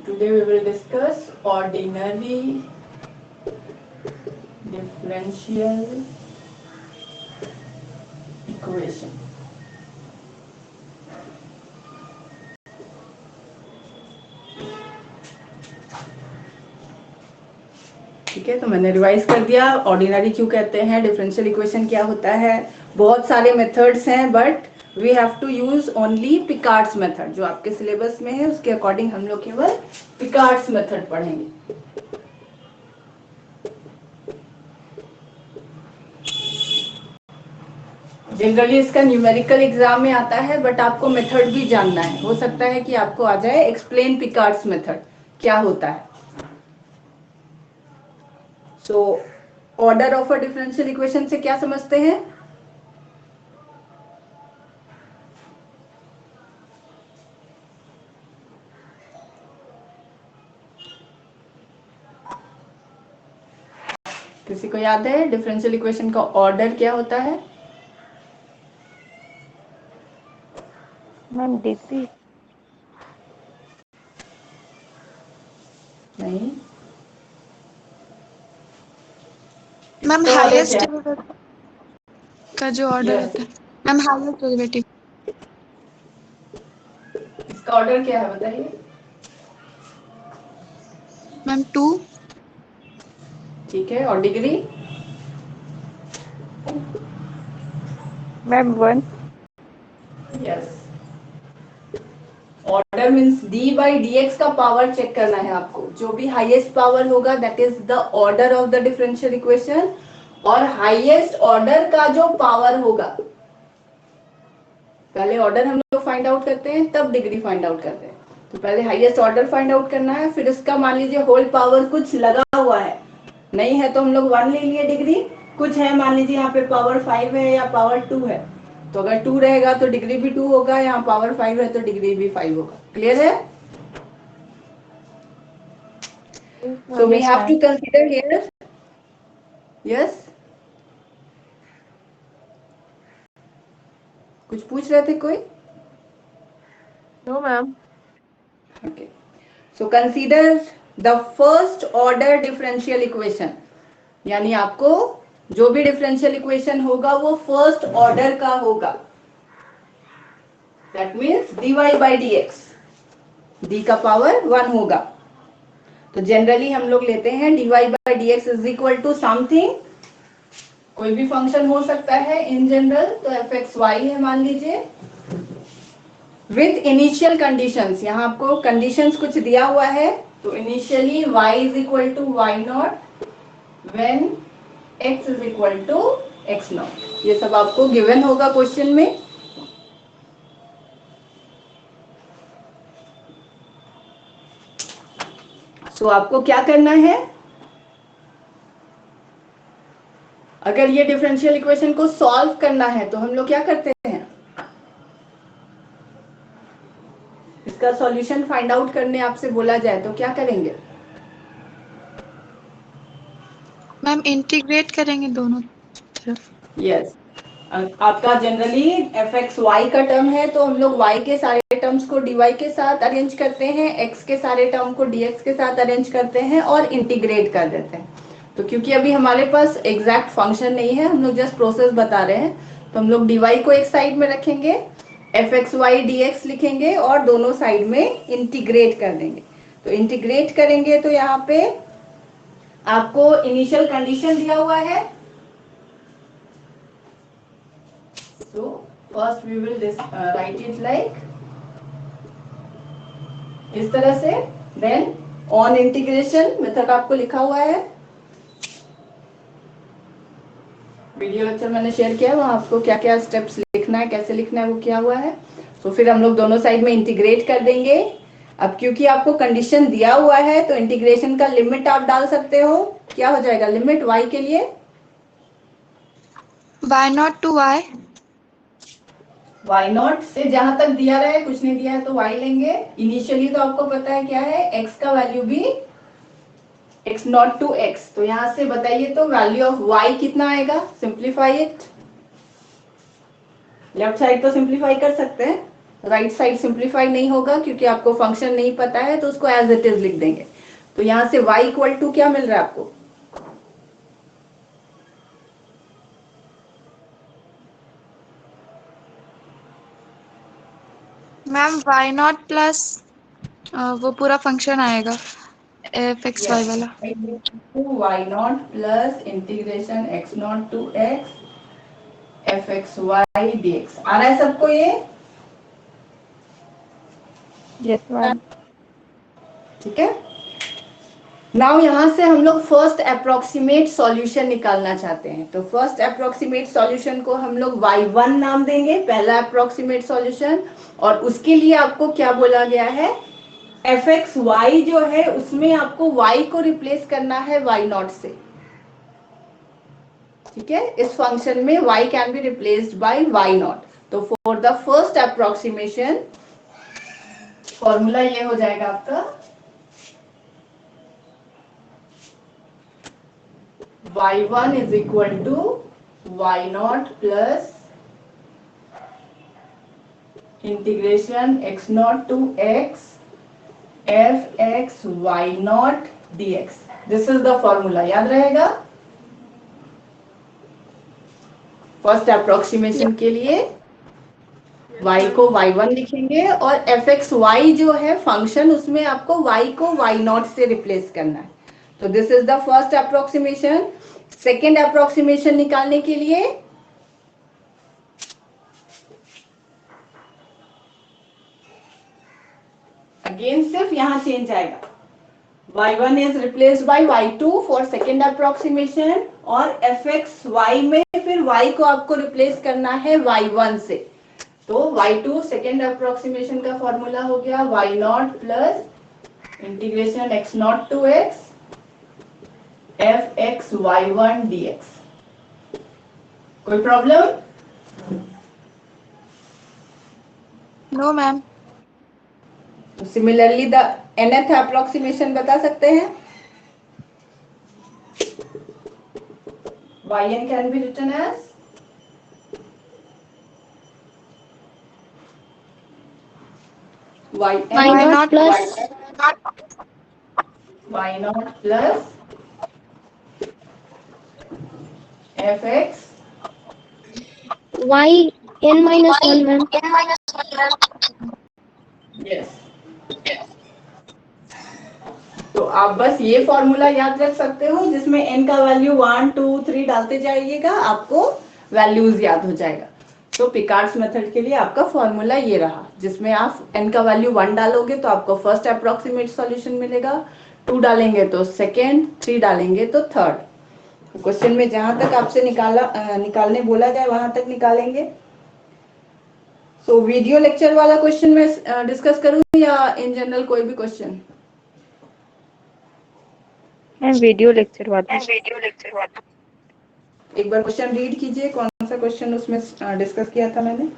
Today we will discuss ordinary differential equation. ठीक है, तो मैंने रिवाइज कर दिया ऑर्डिनरी क्यों कहते हैं, डिफरेंशियल इक्वेशन क्या होता है। बहुत सारे मेथड्स हैं but we have to use only Picard's method. जो आपके सिलेबस में है उसके अकॉर्डिंग हम लोग केवल पिकार्ड्स मेथड पढ़ेंगे। जनरली इसका न्यूमेरिकल एग्जाम में आता है बट आपको मेथड भी जानना है। हो सकता है कि आपको आ जाए एक्सप्लेन पिकार्ड्स मेथड क्या होता है। So order of a differential equation से क्या समझते हैं? किसी को याद है डिफरेंशियल इक्वेशन का ऑर्डर क्या होता है? Ma'am degree. नहीं, मैम इसका ऑर्डर क्या हाईएस्ट है? का जो ऑर्डर Yes. होता है मैम हाईएस्ट डेरिवेटिव। इसका ऑर्डर क्या है बताइए? मैम 2। ठीक है, और degree? Ma'am 1। Yes. Order means D by D x का पावर चेक करना है आपको। जो भी हाईएस्ट पावर होगा that is the order of the differential equation, और हाईएस्ट ऑर्डर का जो पावर होगा, पहले ऑर्डर हम लोग फाइंड आउट करते हैं तब डिग्री फाइंड आउट करते हैं। तो पहले हाईएस्ट ऑर्डर फाइंड आउट करना है, फिर उसका मान लीजिए होल पावर कुछ लगा हुआ है, नहीं है तो हम लोग 1 ले लिए डिग्री, कुछ है मान लीजिए यहाँ पे पावर 5 है या पावर 2 है, तो अगर 2 रहेगा तो डिग्री भी 2 होगा, यहाँ पावर 5 है तो डिग्री भी 5 होगा। क्लियर है? So we yes have to ma'am. consider here. Yes. कुछ पूछ रहे थे कोई? No ma'am. Okay. So consider the first order differential equation. यानी आपको जो भी डिफरेंशियल इक्वेशन होगा वो फर्स्ट ऑर्डर का होगा। That means dy by dx, d का पावर 1 होगा। तो जनरली हम लोग लेते हैं dy by dx is equal to something, कोई भी फंक्शन हो सकता है इन जनरल, तो fxy है मान लीजिए, विथ इनिशियल कंडीशंस। यहाँ आपको कंडीशंस कुछ दिया हुआ है, तो initially y is equal to y naught when x is equal to x naught. ये सब आपको गिवन होगा क्वेश्चन में। सो आपको क्या करना है, अगर ये डिफरेंशियल इक्वेशन को सॉल्व करना है तो हम लोग क्या करते हैं, इसका सॉल्यूशन फाइंड आउट करने आपसे बोला जाए तो क्या करेंगे? मैम इंटीग्रेट करेंगे दोनों तरफ। यस। आपका जनरली एफ एक्स वाई का टर्म है तो हम लोग y के सारे टर्म्स को dy के साथ अरेंज करते हैं, x के सारे टर्म को dx के साथ अरेंज करते हैं और इंटीग्रेट कर देते हैं। तो क्योंकि अभी हमारे पास एग्जैक्ट फंक्शन नहीं है, हम लोग जस्ट प्रोसेस बता रहे हैं, तो हम लोग dy को एक साइड में रखेंगे, एफ एक्स वाई dx लिखेंगे और दोनों साइड में इंटीग्रेट कर देंगे। तो इंटीग्रेट करेंगे तो यहाँ पे आपको इनिशियल कंडीशन दिया हुआ है। So first we will write it like इस तरह से, then on integration मेथड आपको लिखा हुआ है, वीडियो लेक्चर मैंने शेयर किया है, वहाँ आपको क्या क्या स्टेप्स लिखना है, कैसे लिखना है वो किया हुआ है। तो फिर हम लोग दोनों साइड में इंटीग्रेट कर देंगे। अब क्योंकि आपको कंडीशन दिया हुआ है तो इंटीग्रेशन का लिमिट आप डाल सकते हो। क्या हो जाएगा लिमिट y के लिए? y0 to y। y not से जहां तक दिया रहे, कुछ नहीं दिया है तो y लेंगे। इनिशियली तो आपको पता है क्या है, x का वैल्यू भी x नॉट टू x, तो यहां से बताइए तो वैल्यू ऑफ y कितना आएगा? सिंप्लीफाई इट, लेफ्ट साइड तो सिंप्लीफाई कर सकते हैं। राइट साइड सिंप्लीफाई नहीं होगा क्योंकि आपको फंक्शन नहीं पता है, तो उसको एज इट इज लिख देंगे। तो यहाँ से y इक्वल टू क्या मिल रहा है आपको? मैम वाई नॉट प्लस वो पूरा फंक्शन आएगा एफ एक्स वाई वाला। Y naught plus integration X naught to X F x Y D X. आ रहा है सबको ये? Yes, ma'am. ठीक है। नाउ यहाँ से हम लोग फर्स्ट अप्रोक्सीमेट सॉल्यूशन निकालना चाहते हैं। तो फर्स्ट अप्रोक्सीमेट सॉल्यूशन को हम लोग y1 नाम देंगे, पहला अप्रोक्सीमेट सॉल्यूशन। और उसके लिए आपको क्या बोला गया है? एफ एक्स वाई जो है उसमें आपको y को रिप्लेस करना है y नॉट से। ठीक है, इस फंक्शन में y can be replaced by y naught. तो for the first approximation formula ये हो जाएगा आपका y1 is equal to y naught plus integration x naught to x f x y naught dx. This is the formula. याद रहेगा? First approximation के लिए y को y1 लिखेंगे और एफ एक्स वाई जो है फंक्शन, उसमें आपको y को y नॉट से रिप्लेस करना है। तो this is the first approximation. Second approximation निकालने के लिए अगेन सिर्फ यहाँ चेंज आएगा, y1 is replaced by y2 for second approximation और fxy में फिर y को आपको रिप्लेस करना है y1 से। तो y2 सेकेंड अप्रोक्सीमेशन का फॉर्मूला हो गया y naught plus integration x naught to x F x Y one D X. कोई problem? No ma'am. Similarly the nth approximation बता सकते हैं? yn can be written as Y naught plus y naught plus fx y n minus 1 ma'am. yes। तो आप बस ये formula याद रख सकते हो जिसमें n का वैल्यू 1 2 3 डालते जाइएगा, आपको वैल्यूज याद हो जाएगा। तो पिकार्ड्स मेथड के लिए आपका फॉर्मूला ये रहा, जिसमें आप n का वैल्यू 1 डालोगे तो आपको फर्स्ट अप्रोक्सीमेट सॉल्यूशन मिलेगा, 2 डालेंगे तो सेकेंड, 3 डालेंगे तो थर्ड। क्वेश्चन में जहां तक आपसे निकालने बोला जाए वहां तक निकालेंगे। सो वीडियो लेक्चर वाला क्वेश्चन में डिस्कस करूं या इन जनरल कोई भी क्वेश्चन? And video lecture वाला। एक बार क्वेश्चन रीड कीजिए, कौन सा क्वेश्चन उसमें डिस्कस किया था मैंने?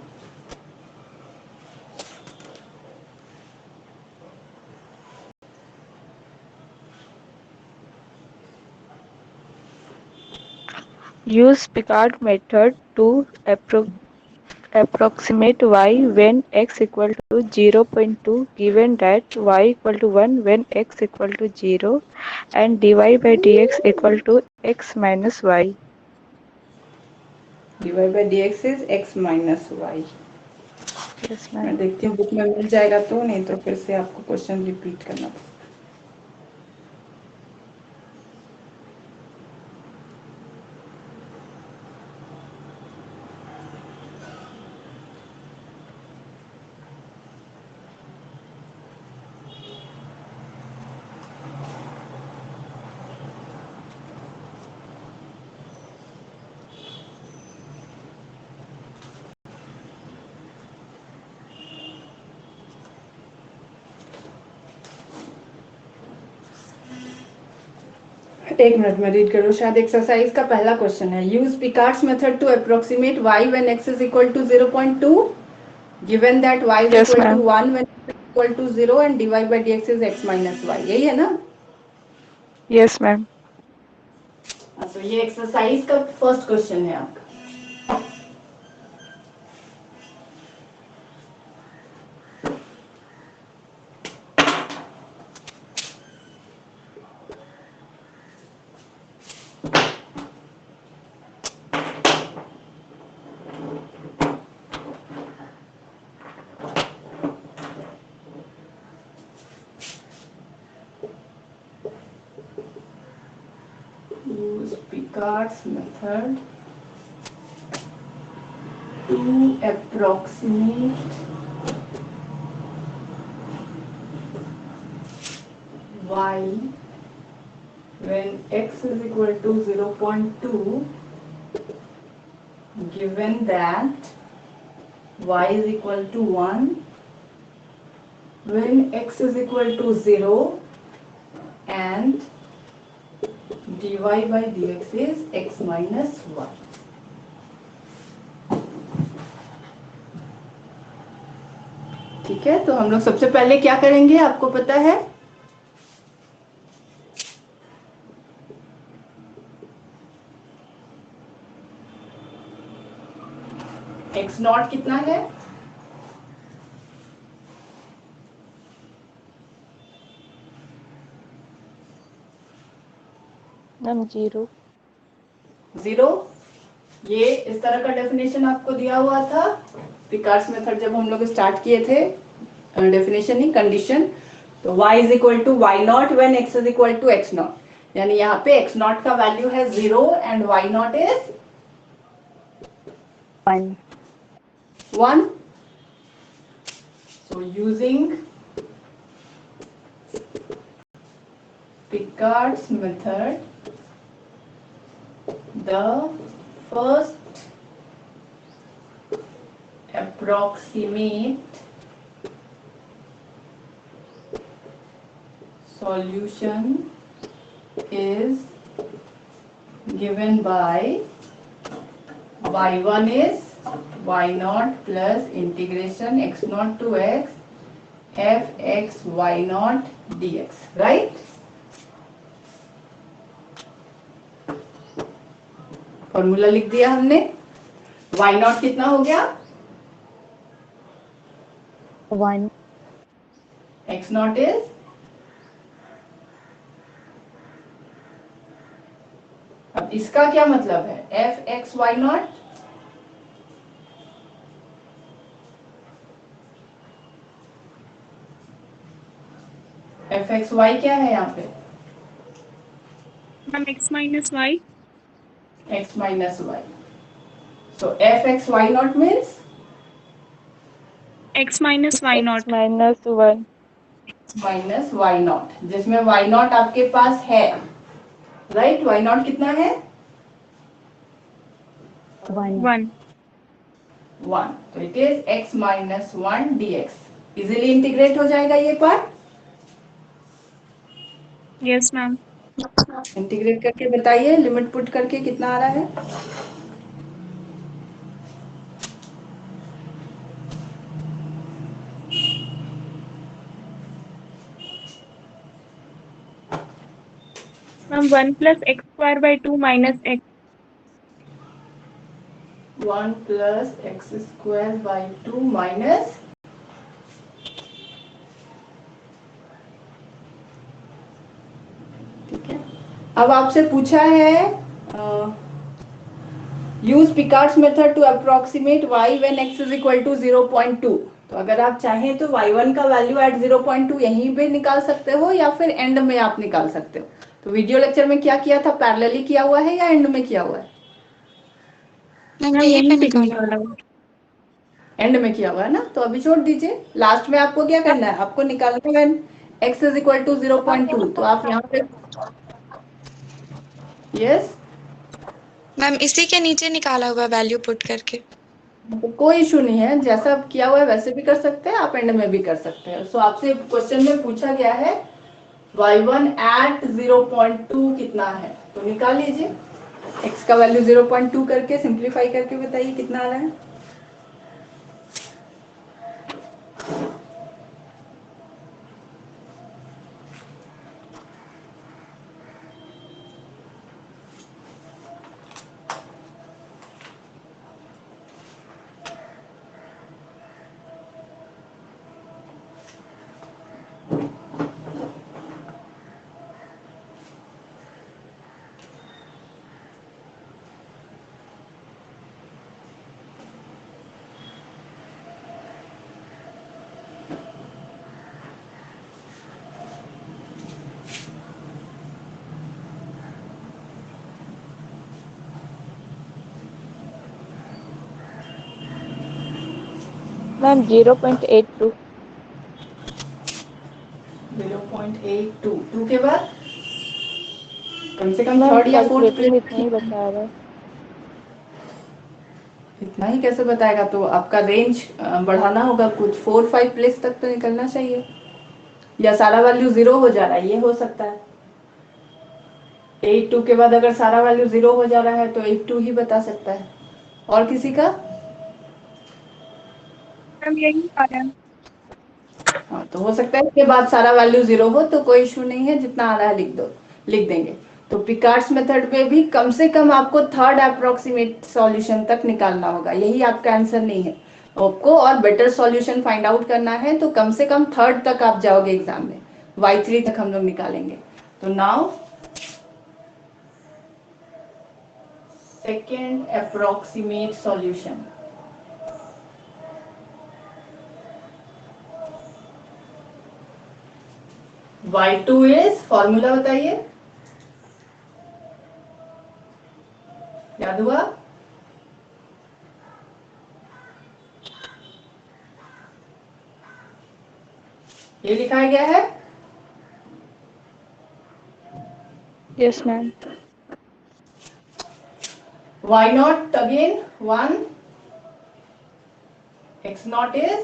Use Picard method to approximate y when x equal to 0.2 given that y equal to 1 when x equal to 0 and dy by dx equal to x minus y. dy by dx is x minus y। Yes, मैं ma'am. देखती हूँ book में मिल जाएगा तो, नहीं तो फिर से आपको क्वेश्चन रिपीट करना पड़ेगा। एक मिनट में रीड करो, शायद एक्सरसाइज का पहला क्वेश्चन है। Use Picard's method to approximate y when x is equal to 0.2 given that y is Yes, equal to ma'am. 1 when x is equal to 0 and dy by dx is x minus y। यही है ना? Yes, ma'am. तो ये exercise का first question है आपका। Picard's method to approximate y when x is equal to 0.2, given that y is equal to 1 when x is equal to 0 and dy by dx is x minus 1. ठीक है, तो हम लोग सबसे पहले क्या करेंगे आपको पता है? x नॉट कितना है? मैम 0। 0। ये इस तरह का डेफिनेशन आपको दिया हुआ था पिकार्ड्स मेथड जब हम लोग स्टार्ट किए थे, डेफिनेशन ही कंडीशन। तो y is equal to y naught when x is equal to x naught, यानी यहाँ पे x नॉट का वैल्यू है 0 and y naught is 1। So using Picard's method, the first approximate solution is given by y1 is y naught plus integration x naught to x f x y naught dx, right? Formula लिख दिया हमने। y naught कितना हो गया? 1. x naught is अब इसका क्या मतलब है? f x y naught f x y क्या है यहाँ पे? Ma'am x minus y. x minus y. So f x y naught means X minus y x naught. minus 1। Minus y naught, जिसमें वाई नॉट आपके पास है, right? Why not कितना है? 1. 1। तो it is x minus 1 dx। Easily integrate हो जाएगा ये पार्ट। Yes, ma'am. इंटीग्रेट करके बताइए, लिमिट पुट करके कितना आ रहा है? Ma'am, 1 plus x square by 2 minus x. 1 plus x square by 2 minus ठीक है। अब आपसे पूछा है use Picard's method to approximate y when x is equal to 0.2। तो अगर आप चाहें तो y1 का वैल्यू एट 0.2 यहीं पे निकाल सकते हो या फिर एंड में आप निकाल सकते हो। तो वीडियो लेक्चर में क्या किया था? पैरेलली किया हुआ है या एंड में किया हुआ है? मैम यहीं पे निकाला। एंड में किया हुआ है ना, तो अभी छोड़ दीजिए। लास्ट में आपको क्या करना है? आपको निकालना है when x is equal to 0.2। तो आप यहाँ पे यस, मैम इसी के नीचे निकाला हुआ वैल्यू पुट करके। तो कोई इशू नहीं है, जैसा किया हुआ है वैसे भी कर सकते हैं आप, एंड में भी कर सकते हैं। सो आपसे क्वेश्चन में पूछा गया है y1 एट 0.2 कितना है, तो निकाल लीजिए। x का वैल्यू 0.2 करके सिंप्लीफाई करके बताइए कितना आ रहा है। मैम 0.82। 0.82, 2 के बाद कम से कम मैम थर्ड या फोर्थ कैलकुलेटर प्लेस। इतना ही बता रहा है। इतना ही कैसे बताएगा, तो आपका रेंज बढ़ाना होगा, कुछ 4-5 प्लेस तक तो निकलना चाहिए, या सारा वैल्यू 0 हो जा रहा है, ये हो सकता है। 82 के बाद अगर सारा वैल्यू 0 हो जा रहा है तो 82 ही बता सकता है। और किसी का? मैम यही आ रहा है। हाँ, तो हो सकता है इसके बाद सारा वैल्यू 0 हो, तो कोई इशू नहीं है, जितना आ रहा है लिख दो, लिख देंगे। तो पिकार्ड्स मेथड में भी कम से कम आपको थर्ड अप्रोक्सीमेट सॉल्यूशन तक निकालना होगा, यही आपका आंसर नहीं है। आपको और बेटर सॉल्यूशन फाइंड आउट करना है, तो कम से कम थर्ड तक आप जाओगे एग्जाम में, y3 तक हम लोग निकालेंगे। तो now second approximate solution. y2 is, formula बताइए, याद हुआ? ये लिखाया गया है। Yes ma'am. y naught again 1, x naught is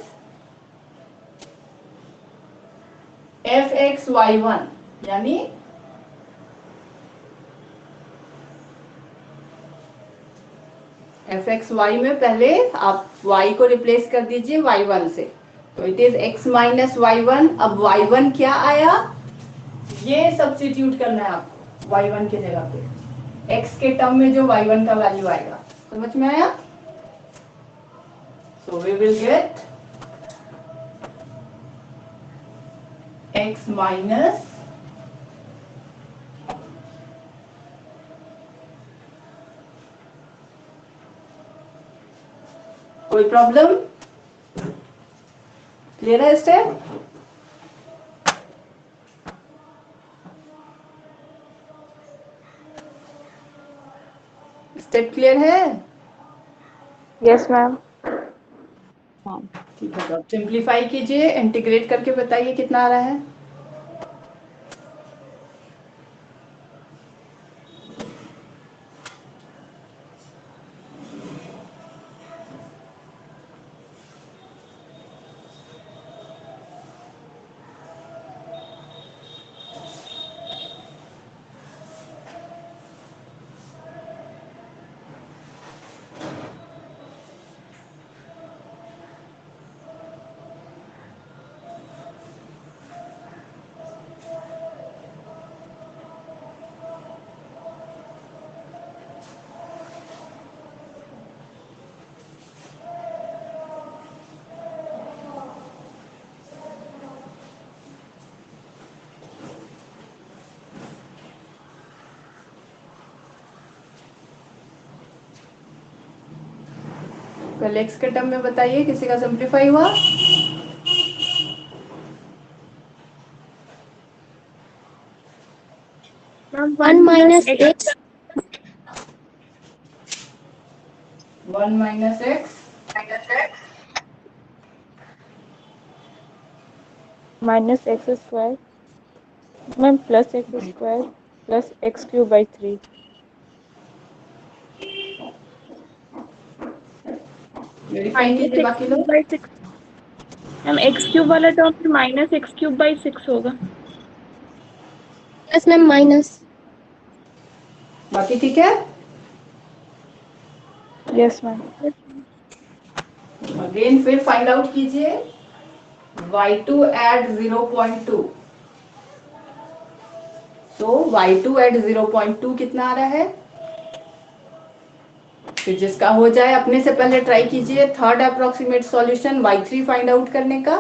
fxy1, यानी fxy में पहले आप y को रिप्लेस कर दीजिए y1 से, तो it is x minus y1। अब y1 क्या आया, ये सब्स्टिट्यूट करना है आपको y1 के जगह पे, x के टर्म में जो y1 का वैल्यू आएगा। समझ में आया? So we will get x minus कोई प्रॉब्लम? क्लियर है स्टेप? स्टेप क्लियर है? Yes ma'am. हाँ ठीक है, तो अब सिंप्लीफाई कीजिए, इंटीग्रेट करके बताइए कितना आ रहा है। पहले x के टर्म में बताइए, किसी का सिंप्लीफाई हुआ? Ma'am 1 minus x 1 minus x minus x square ma'am plus x square plus x cube by 3। Verify minus कीजिए एक्स बाकी क्यूब लोग। बाई 6। मैम एक्स क्यूब वाला टर्म फिर माइनस एक्स क्यूब बाई 6 होगा। plus ma'am minus बाकी ठीक है? Yes ma'am. Again फिर फाइंड आउट कीजिए y2 एट 0.2। तो y2 एट 0.2 कितना आ रहा है? फिर जिसका हो जाए अपने से पहले ट्राई कीजिए third approximate solution y3 find out करने का।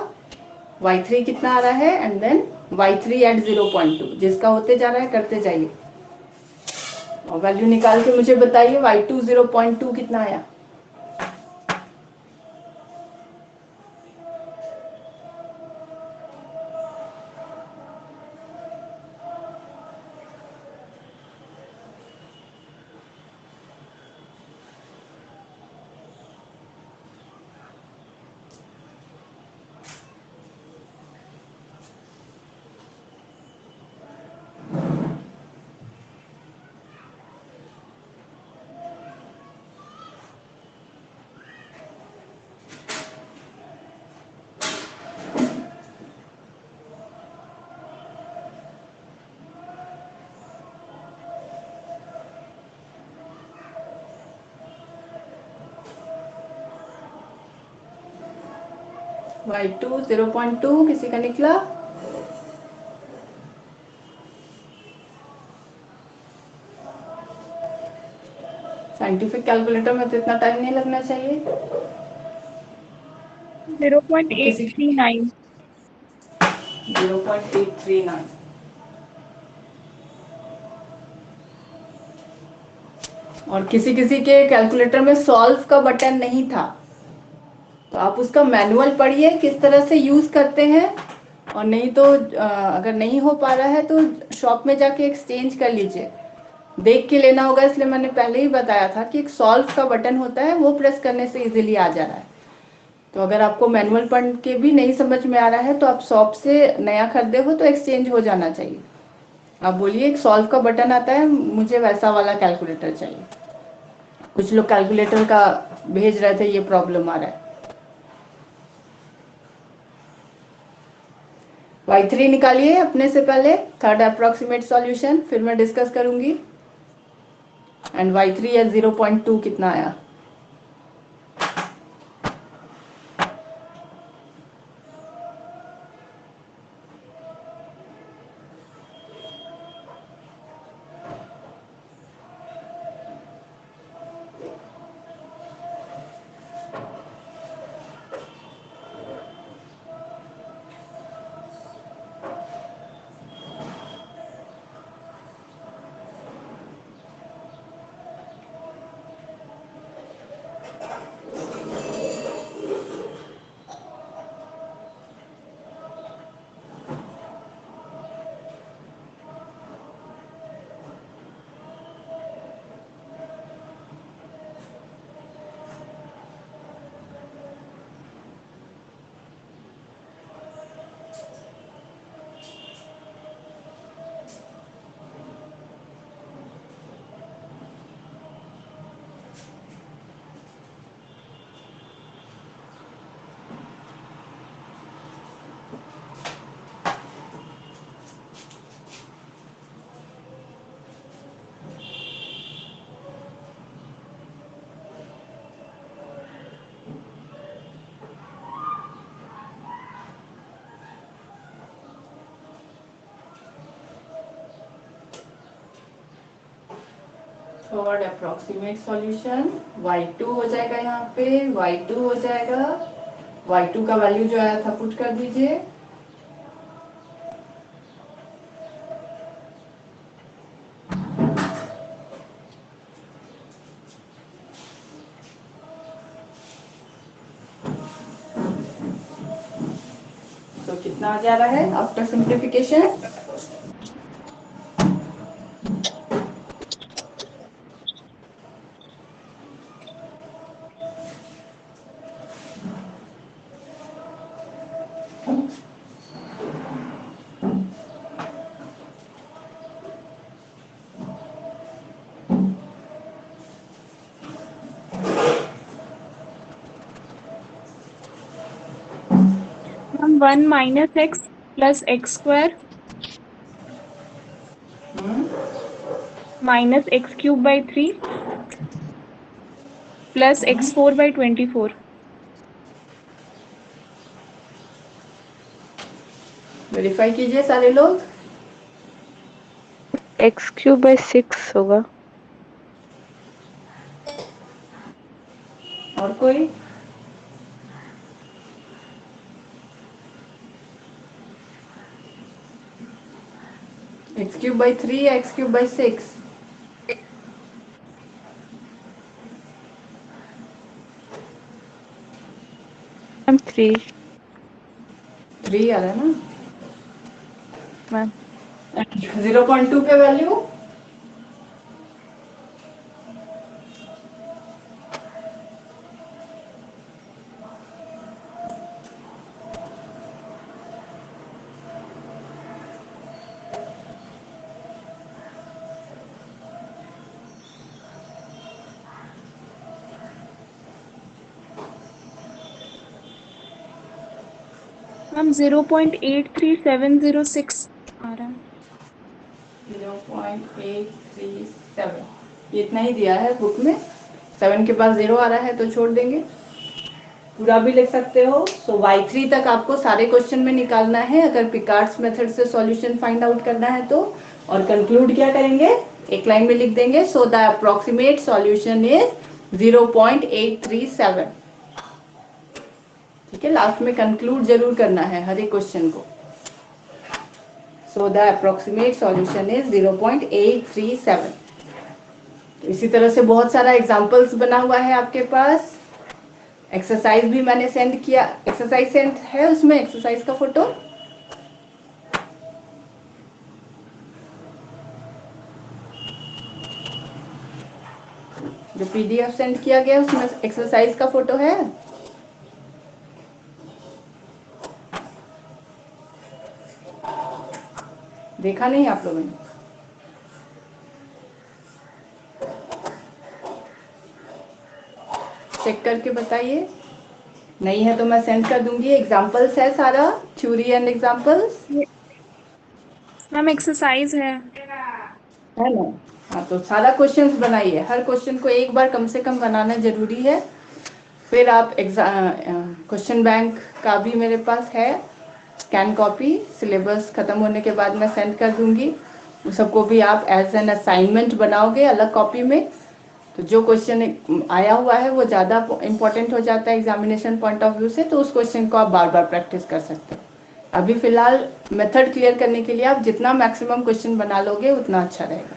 y3 कितना आ रहा है, एंड देन y3 एट 0.2, जिसका होते जा रहा है करते जाइए और वैल्यू निकाल के मुझे बताइए y2 0.2 कितना आया। y2 0.2 किसी का निकला? साइंटिफिक कैलकुलेटर में तो इतना टाइम नहीं लगना चाहिए। 0.839। 0.839। और किसी किसी के कैलकुलेटर में सॉल्व का बटन नहीं था, तो आप उसका मैनुअल पढ़िए किस तरह से यूज करते हैं। और नहीं तो अगर नहीं हो पा रहा है तो शॉप में जाके एक्सचेंज कर लीजिए, देख के लेना होगा। इसलिए मैंने पहले ही बताया था कि एक सॉल्व का बटन होता है, वो प्रेस करने से इजीली आ जा रहा है। तो अगर आपको मैनुअल पढ़ के भी नहीं समझ में आ रहा है तो आप शॉप से नया खरीदे हो तो एक्सचेंज हो जाना चाहिए। आप बोलिए एक सॉल्व का बटन आता है, मुझे वैसा वाला कैलकुलेटर चाहिए। कुछ लोग कैलकुलेटर का भेज रहे थे, ये प्रॉब्लम आ रहा है। y3 निकालिए अपने से पहले, थर्ड अप्रोक्सीमेट सॉल्यूशन, फिर मैं डिस्कस करूंगी। एंड y3 या 0.2 कितना आया? थर्ड अप्रोक्सीमेट सॉल्यूशन y2 हो जाएगा, यहाँ पे y2 हो जाएगा। y2 का वैल्यू जो आया था पुट कर दीजिए। तो कितना आ जा रहा है after simplification? Ma'am 1 minus x plus x square minus x cube by 3 plus x 4 by 24। Verify कीजिए सारे लोग। एक्स क्यूब बाई 6 होगा। और कोई? एक्स क्यूब बाई 3 या एक्स क्यूब बाई 6? मैम 3। 3 आ रहा है ना? मैम 0.2 पे वैल्यू? मैम 0.83706 आ रहा है। 0.837, ये इतना ही दिया है बुक में। 7 के बाद 0 आ रहा है तो छोड़ देंगे। पूरा भी लिख सकते हो। सो y3 तक आपको सारे क्वेश्चन में निकालना है अगर पिकार्ड्स मेथड से सॉल्यूशन फाइंड आउट करना है तो। और कंक्लूड क्या करेंगे, एक लाइन में लिख देंगे, so the approximate solution is 0.837। ठीक है, लास्ट में कंक्लूड जरूर करना है हर एक क्वेश्चन को। So the approximate solution is 0.837। इसी तरह से बहुत सारा एग्जांपल्स बना हुआ है आपके पास। एक्सरसाइज भी मैंने सेंड किया, एक्सरसाइज सेंड है उसमें, एक्सरसाइज का फोटो। जो पीडीएफ सेंड किया गया उसमें एक्सरसाइज का फोटो है। देखा नहीं आप लोगों ने? चेक करके बताइए, नहीं है तो मैं सेंड कर दूंगी। एग्जांपल्स है सारा, theory and examples ma'am exercise है ना। हाँ तो सारा क्वेश्चंस बनाइए, हर क्वेश्चन को एक बार कम से कम बनाना जरूरी है। फिर आप क्वेश्चन बैंक का भी मेरे पास है स्कैन कॉपी, सिलेबस खत्म होने के बाद मैं सेंड कर दूंगी। उस सबको भी आप एज एन असाइनमेंट बनाओगे अलग कॉपी में। तो जो क्वेश्चन आया हुआ है वो ज़्यादा इंपॉर्टेंट हो जाता है एग्जामिनेशन पॉइंट ऑफ व्यू से, तो उस क्वेश्चन को आप बार बार प्रैक्टिस कर सकते हो। अभी फिलहाल मेथड क्लियर करने के लिए आप जितना मैक्सिमम क्वेश्चन बना लोगे उतना अच्छा रहेगा।